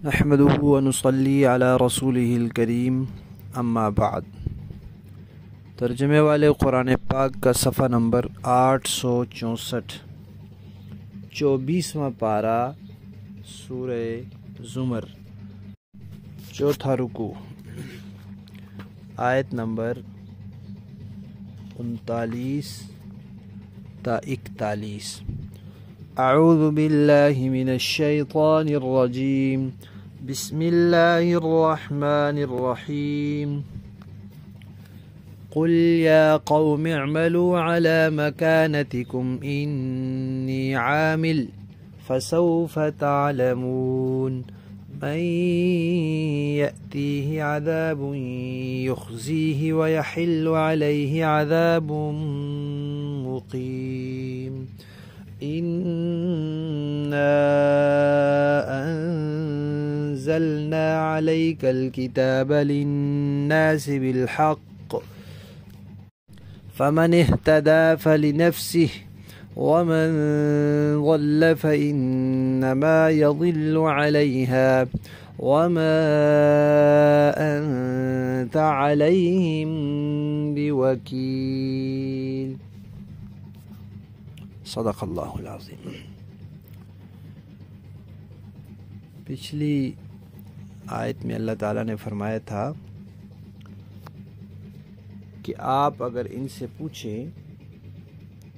نحمده ونصلي علی رسولہ الکریم اما بعد۔ ترجمے والے قرآن پاک کا صفحہ نمبر 864، 24واں پارہ، سورہ زمر، چوتھا رکوع، آیت نمبر 39 تا 41۔ اعوذ باللہ من الشیطان الرجیم، بسم اللہ الرحمن الرحیم۔ قل یا قوم اعملوا على مكانتكم إني عامل فسوف تعلمون من يأتيه عذاب يخزيه ويحل عليه عذاب مقيم إنا أنزلنا عليك الكتاب للناس بالحق فمن اهتدى فلنفسه ومن ضل فإنما يضل عليها وما أنت عليهم بوكيل۔ صدق اللہ العظیم۔ پچھلی آیت میں اللہ تعالیٰ نے فرمایا تھا کہ آپ اگر ان سے پوچھیں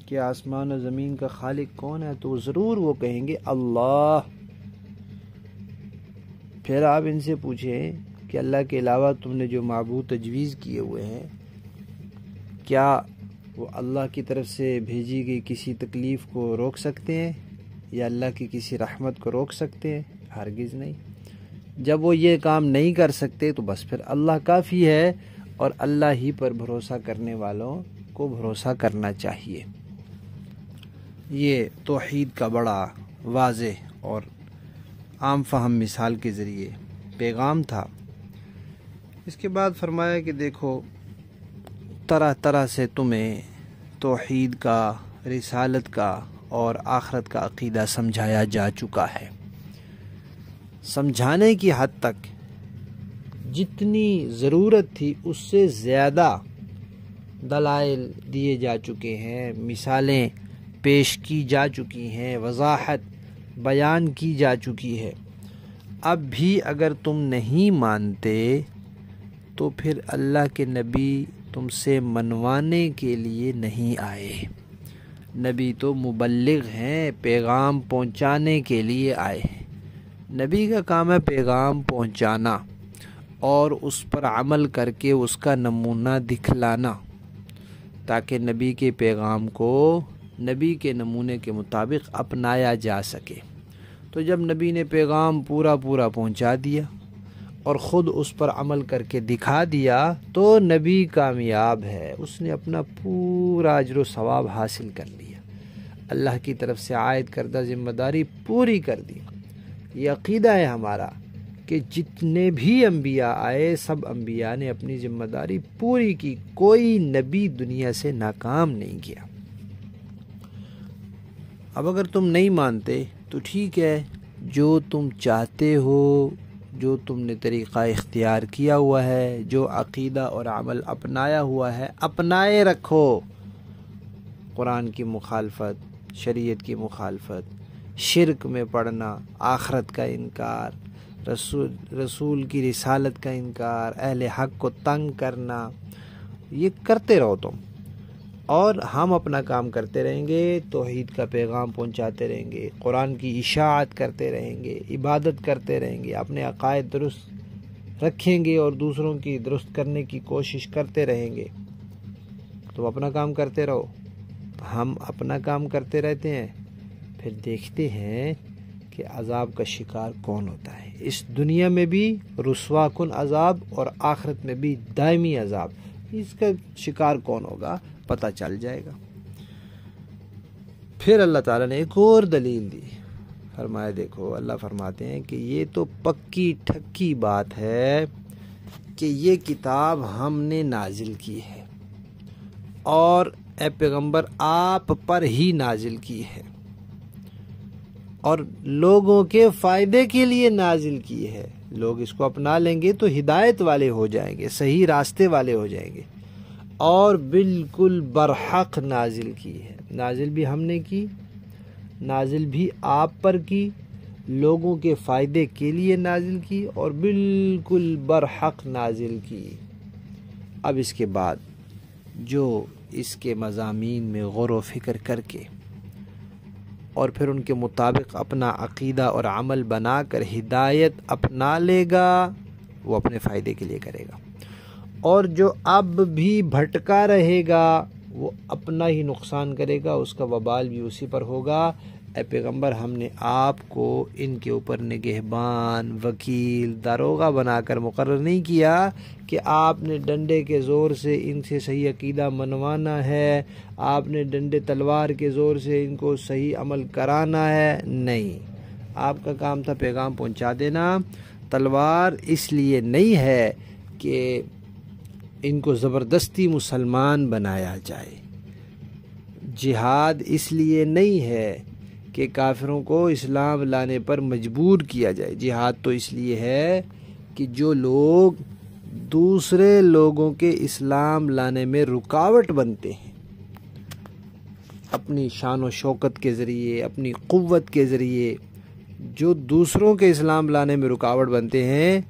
کہ آسمان و زمین کا خالق کون ہے تو ضرور وہ کہیں گے اللہ۔ پھر آپ ان سے پوچھیں کہ اللہ کے علاوہ تم نے جو معبود تجویز کیے ہوئے ہیں کیا وہ اللہ کی طرف سے بھیجی گئی کسی تکلیف کو روک سکتے ہیں یا اللہ کی کسی رحمت کو روک سکتے ہیں؟ ہرگز نہیں۔ جب وہ یہ کام نہیں کر سکتے تو بس پھر اللہ کافی ہے، اور اللہ ہی پر بھروسہ کرنے والوں کو بھروسہ کرنا چاہیے۔ یہ توحید کا بڑا واضح اور عام فہم مثال کے ذریعے پیغام تھا۔ اس کے بعد فرمایا کہ دیکھو طرح طرح سے تمہیں توحید کا، رسالت کا اور آخرت کا عقیدہ سمجھایا جا چکا ہے۔ سمجھانے کی حد تک جتنی ضرورت تھی اس سے زیادہ دلائل دیے جا چکے ہیں، مثالیں پیش کی جا چکی ہیں، وضاحت بیان کی جا چکی ہے۔ اب بھی اگر تم نہیں مانتے تو پھر اللہ کے نبی تم سے منوانے کے لیے نہیں آئے۔ نبی تو مبلغ ہیں، پیغام پہنچانے کے لیے آئے ہیں۔ نبی کا کام ہے پیغام پہنچانا اور اس پر عمل کر کے اس کا نمونہ دکھلانا، تاکہ نبی کے پیغام کو نبی کے نمونے کے مطابق اپنایا جا سکے۔ تو جب نبی نے پیغام پورا پہنچا دیا اور خود اس پر عمل کر کے دکھا دیا تو نبی کامیاب ہے، اس نے اپنا پورا اجر و ثواب حاصل کر لیا، اللہ کی طرف سے عائد کردہ ذمہ داری پوری کر دی۔ یہ عقیدہ ہے ہمارا کہ جتنے بھی انبیاء آئے سب انبیاء نے اپنی ذمہ داری پوری کی، کوئی نبی دنیا سے ناکام نہیں کیا۔ اب اگر تم نہیں مانتے تو ٹھیک ہے، جو تم چاہتے ہو، جو تم نے طریقہ اختیار کیا ہوا ہے، جو عقیدہ اور عمل اپنایا ہوا ہے اپنائے رکھو۔ قرآن کی مخالفت، شریعت کی مخالفت، شرک میں پڑنا، آخرت کا انکار، رسول کی رسالت کا انکار، اہل حق کو تنگ کرنا، یہ کرتے رہو تم، اور ہم اپنا کام کرتے رہیں گے، توحید کا پیغام پہنچاتے رہیں گے، قرآن کی اشاعت کرتے رہیں گے، عبادت کرتے رہیں گے، اپنے عقائد درست رکھیں گے اور دوسروں کی درست کرنے کی کوشش کرتے رہیں گے۔ تم اپنا کام کرتے رہو، ہم اپنا کام کرتے رہتے ہیں، پھر دیکھتے ہیں کہ عذاب کا شکار کون ہوتا ہے۔ اس دنیا میں بھی رسوا کن عذاب اور آخرت میں بھی دائمی عذاب، اس کا شکار کون ہوگا پتہ چل جائے گا۔ پھر اللہ تعالیٰ نے ایک اور دلیل دی، فرمایا دیکھو اللہ فرماتے ہیں کہ یہ تو پکی ٹھکی بات ہے کہ یہ کتاب ہم نے نازل کی ہے اور اے پیغمبر آپ پر ہی نازل کی ہے، اور لوگوں کے فائدے کے لیے نازل کی ہے۔ لوگ اس کو اپنا لیں گے تو ہدایت والے ہو جائیں گے، صحیح راستے والے ہو جائیں گے، اور بالکل برحق نازل کی ہے۔ نازل بھی ہم نے کی، نازل بھی آپ پر کی، لوگوں کے فائدے کے لیے نازل کی، اور بالکل برحق نازل کی۔ اب اس کے بعد جو اس کے مضامین میں غور و فکر کر کے اور پھر ان کے مطابق اپنا عقیدہ اور عمل بنا کر ہدایت اپنا لے گا، وہ اپنے فائدے کے لیے کرے گا، اور جو اب بھی بھٹکا رہے گا وہ اپنا ہی نقصان کرے گا، اس کا وبال بھی اسی پر ہوگا۔ اے پیغمبر، ہم نے آپ کو ان کے اوپر نگہبان، وکیل، داروغہ بنا کر مقرر نہیں کیا کہ آپ نے ڈنڈے کے زور سے ان سے صحیح عقیدہ منوانا ہے، آپ نے ڈنڈے تلوار کے زور سے ان کو صحیح عمل کرانا ہے۔ نہیں، آپ کا کام تھا پیغام پہنچا دینا۔ تلوار اس لیے نہیں ہے کہ ان کو زبردستی مسلمان بنایا جائے، جہاد اس لیے نہیں ہے کہ کافروں کو اسلام لانے پر مجبور کیا جائے، جہاد تو اس لیے ہے کہ جو لوگ دوسرے لوگوں کے اسلام لانے میں رکاوٹ بنتے ہیں، اپنی شان و شوکت کے ذریعے، اپنی قوت کے ذریعے جو دوسروں کے اسلام لانے میں رکاوٹ بنتے ہیں،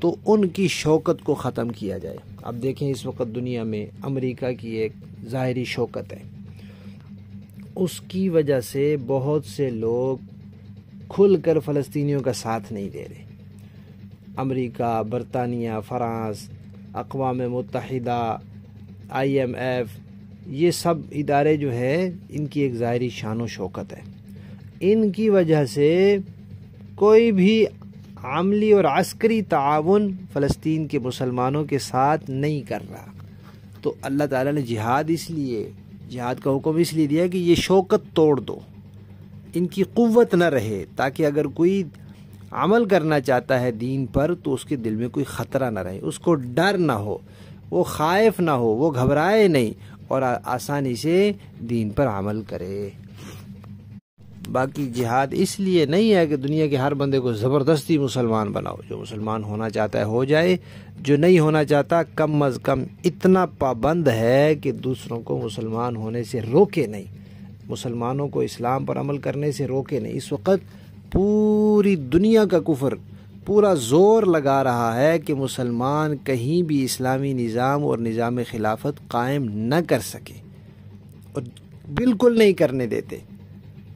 تو ان کی شوکت کو ختم کیا جائے۔ اب دیکھیں اس وقت دنیا میں امریکہ کی ایک ظاہری شوکت ہے، اس کی وجہ سے بہت سے لوگ کھل کر فلسطینیوں کا ساتھ نہیں دے رہے۔ امریکہ، برطانیہ، فرانس، اقوام متحدہ، IMF، یہ سب ادارے جو ہیں ان کی ایک ظاہری شان و شوکت ہے، ان کی وجہ سے کوئی بھی عملی اور عسکری تعاون فلسطین کے مسلمانوں کے ساتھ نہیں کر رہا۔ تو اللہ تعالیٰ نے جہاد کا حکم اس لیے دیا کہ یہ شوکت توڑ دو، ان کی قوت نہ رہے، تاکہ اگر کوئی عمل کرنا چاہتا ہے دین پر تو اس کے دل میں کوئی خطرہ نہ رہے، اس کو ڈر نہ ہو، وہ خائف نہ ہو، وہ گھبرائے نہیں، اور آسانی سے دین پر عمل کرے۔ باقی جہاد اس لیے نہیں ہے کہ دنیا کے ہر بندے کو زبردستی مسلمان بناؤ، جو مسلمان ہونا چاہتا ہے ہو جائے، جو نہیں ہونا چاہتا کم از کم اتنا پابند ہے کہ دوسروں کو مسلمان ہونے سے روکے نہیں، مسلمانوں کو اسلام پر عمل کرنے سے روکے نہیں۔ اس وقت پوری دنیا کا کفر پورا زور لگا رہا ہے کہ مسلمان کہیں بھی اسلامی نظام اور نظام خلافت قائم نہ کر سکے، اور بالکل نہیں کرنے دیتے۔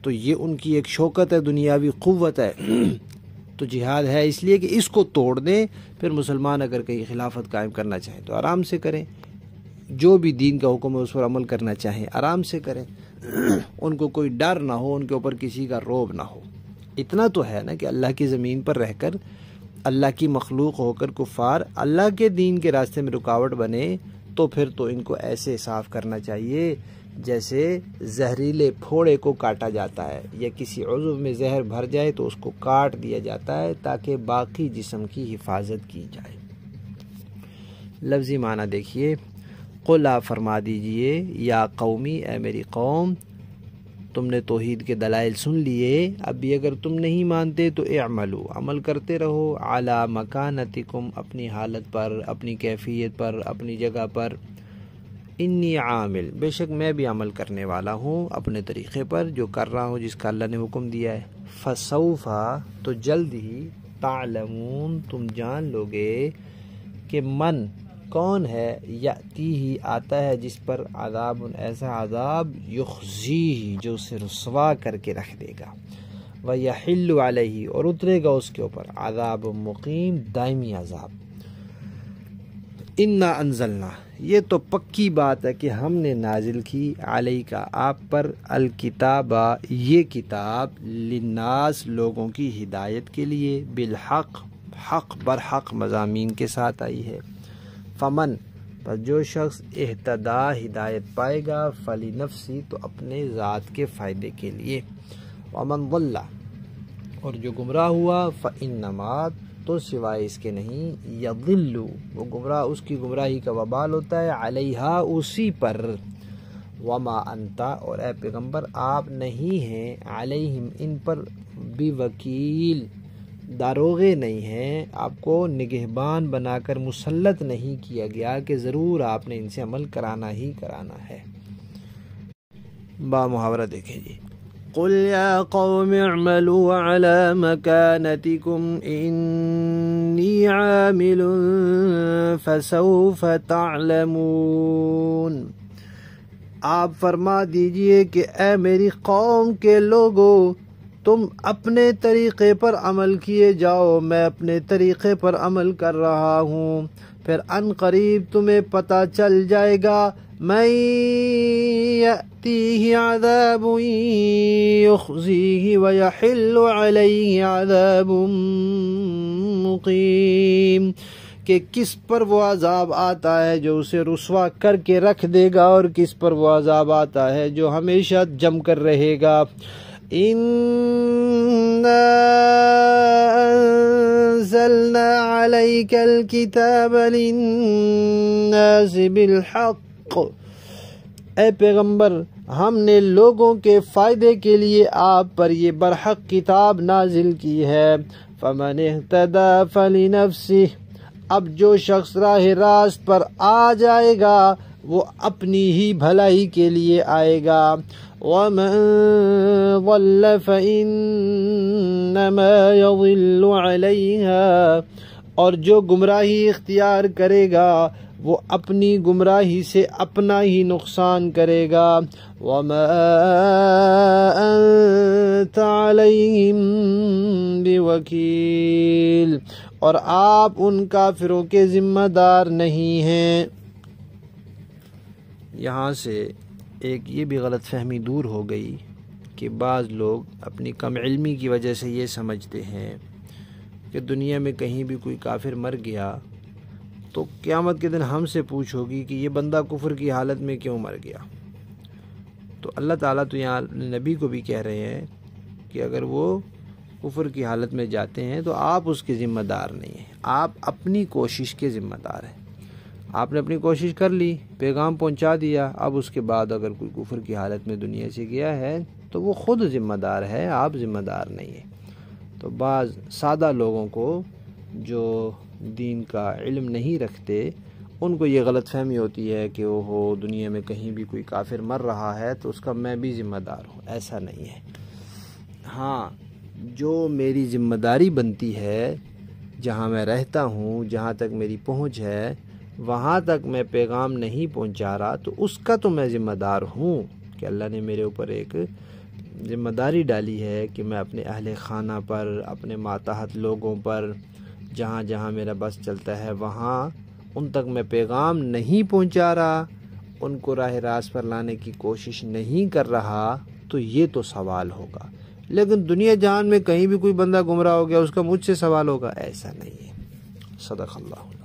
تو یہ ان کی ایک شوکت ہے، دنیاوی قوت ہے۔ تو جہاد ہے اس لیے کہ اس کو توڑ دیں، پھر مسلمان اگر کہیں خلافت قائم کرنا چاہیں تو آرام سے کریں، جو بھی دین کا حکم ہے اس پر عمل کرنا چاہیں آرام سے کریں، ان کو کوئی ڈر نہ ہو، ان کے اوپر کسی کا رعب نہ ہو۔ اتنا تو ہے نا کہ اللہ کی زمین پر رہ کر، اللہ کی مخلوق ہو کر کفار اللہ کے دین کے راستے میں رکاوٹ بنے، تو پھر تو ان کو ایسے صاف کرنا چاہیے جیسے زہریلے پھوڑے کو کاٹا جاتا ہے، یا کسی عضو میں زہر بھر جائے تو اس کو کاٹ دیا جاتا ہے تاکہ باقی جسم کی حفاظت کی جائے۔ لفظی معنی دیکھیے، قل آپ فرما دیجئے، یا قومی، اے میری قوم، تم نے توحید کے دلائل سن لیے، اب بھی اگر تم نہیں مانتے تو اعملوا، عمل کرتے رہو، علی مکانتکم، اپنی حالت پر، اپنی کیفیت پر، اپنی جگہ پر، انی عامل، بے شک میں بھی عمل کرنے والا ہوں اپنے طریقے پر، جو کر رہا ہوں جس کا اللہ نے حکم دیا ہے۔ فسوف، تو جلد ہی، تعلمون، تم جان لوگے کہ من، کون ہے، یاتی ہی، آتا ہے جس پر، عذاب، ایسا عذاب، یخزیہ، جو اسے رسوا کر کے رکھ دے گا، ویحل علیہ، اور اترے گا اس کے اوپر، عذاب مقیم، دائمی عذاب۔ انا انزلنا، یہ تو پکی بات ہے کہ ہم نے نازل کی، علیہ، آپ پر، الکتاب، یہ کتاب، للناس، لوگوں کی ہدایت کے لیے، بالحق، حق برحق مضامین کے ساتھ آئی ہے۔ فمن، پر جو شخص اہتدا، ہدایت پائے گا، فلنفسی، تو اپنے ذات کے فائدے کے لیے، ومن ضل، اور جو گمراہ ہوا، فانما، تو سوائے اس کے نہیں، یضل، وہ گمراہ، اس کی گمراہی کا وبال ہوتا ہے، علیہا، اسی پر، وما انت، اور اے پیغمبر آپ نہیں ہیں، علیہم، ان پر، بھی وکیل، داروغے نہیں ہیں، آپ کو نگہبان بنا کر مسلط نہیں کیا گیا کہ ضرور آپ نے ان سے عمل کرانا ہی کرانا ہے۔ با محاورہ دیکھیں جی، قُلْ يَا قَوْمِ اعْمَلُوا عَلَى مَكَانَتِكُمْ إِنِّي عَامِلٌ فَسَوْفَ تَعْلَمُونَ۔ آپ فرما دیجئے کہ اے میری قوم کے لوگو، تم اپنے طریقے پر عمل کیے جاؤ، میں اپنے طریقے پر عمل کر رہا ہوں، پھر ان قریب تمہیں پتہ چل جائے گا۔ مَن يَأْتِيهِ عَذَابٌ يُخْزِيهِ وَيَحِلُّ عَلَيْهِ عَذَابٌ مُقِيمٌ، کہ کس پر وہ عذاب آتا ہے جو اسے رسوا کر کے رکھ دے گا، اور کس پر وہ عذاب آتا ہے جو ہمیشہ جم کر رہے گا۔ إِنَّا أَنزَلْنَا عَلَيْكَ الْكِتَابَ لِلنَّاسِ بِالْحَقِّ، اے پیغمبر ہم نے لوگوں کے فائدے کے لیے آپ پر یہ برحق کتاب نازل کی ہے۔ فَمَنِ اهْتَدَى فَلِنَفْسِهِ، اب جو شخص راہ راست پر آ جائے گا وہ اپنی ہی بھلائی کے لیے آئے گا۔ وَمَن ضَلَّ فَإِنَّمَا يَضِلُّ عَلَيْهَا، اور جو گمراہی اختیار کرے گا وہ اپنی گمراہی سے اپنا ہی نقصان کرے گا۔ وَمَا أَنْتَ عَلَيْهِمْ بِوَكِيلٍ، اور آپ ان کافروں کے ذمہ دار نہیں ہیں۔ یہاں سے ایک یہ بھی غلط فہمی دور ہو گئی کہ بعض لوگ اپنی کم علمی کی وجہ سے یہ سمجھتے ہیں کہ دنیا میں کہیں بھی کوئی کافر مر گیا تو قیامت کے دن ہم سے پوچھ ہوگی کہ یہ بندہ کفر کی حالت میں کیوں مر گیا۔ تو اللہ تعالیٰ تو یہاں نبی کو بھی کہہ رہے ہیں کہ اگر وہ کفر کی حالت میں جاتے ہیں تو آپ اس کے ذمہ دار نہیں ہیں، آپ اپنی کوشش کے ذمہ دار ہیں۔ آپ نے اپنی کوشش کر لی، پیغام پہنچا دیا، اب اس کے بعد اگر کوئی کفر کی حالت میں دنیا سے گیا ہے تو وہ خود ذمہ دار ہے، آپ ذمہ دار نہیں ہیں۔ تو بعض سادہ لوگوں کو جو دین کا علم نہیں رکھتے ان کو یہ غلط فہمی ہوتی ہے کہ وہ دنیا میں کہیں بھی کوئی کافر مر رہا ہے تو اس کا میں بھی ذمہ دار ہوں۔ ایسا نہیں ہے۔ ہاں، جو میری ذمہ داری بنتی ہے، جہاں میں رہتا ہوں، جہاں تک میری پہنچ ہے، وہاں تک میں پیغام نہیں پہنچا رہا تو اس کا تو میں ذمہ دار ہوں کہ اللہ نے میرے اوپر ایک ذمہ داری ڈالی ہے کہ میں اپنے اہل خانہ پر، اپنے ماتحت لوگوں پر، جہاں جہاں میرا بس چلتا ہے وہاں ان تک میں پیغام نہیں پہنچا رہا، ان کو راہ راست پر لانے کی کوشش نہیں کر رہا، تو یہ تو سوال ہوگا۔ لیکن دنیا جہان میں کہیں بھی کوئی بندہ گمراہ ہو گیا اس کا مجھ سے سوال ہوگا، ایسا نہیں ہے۔ صدق اللہ۔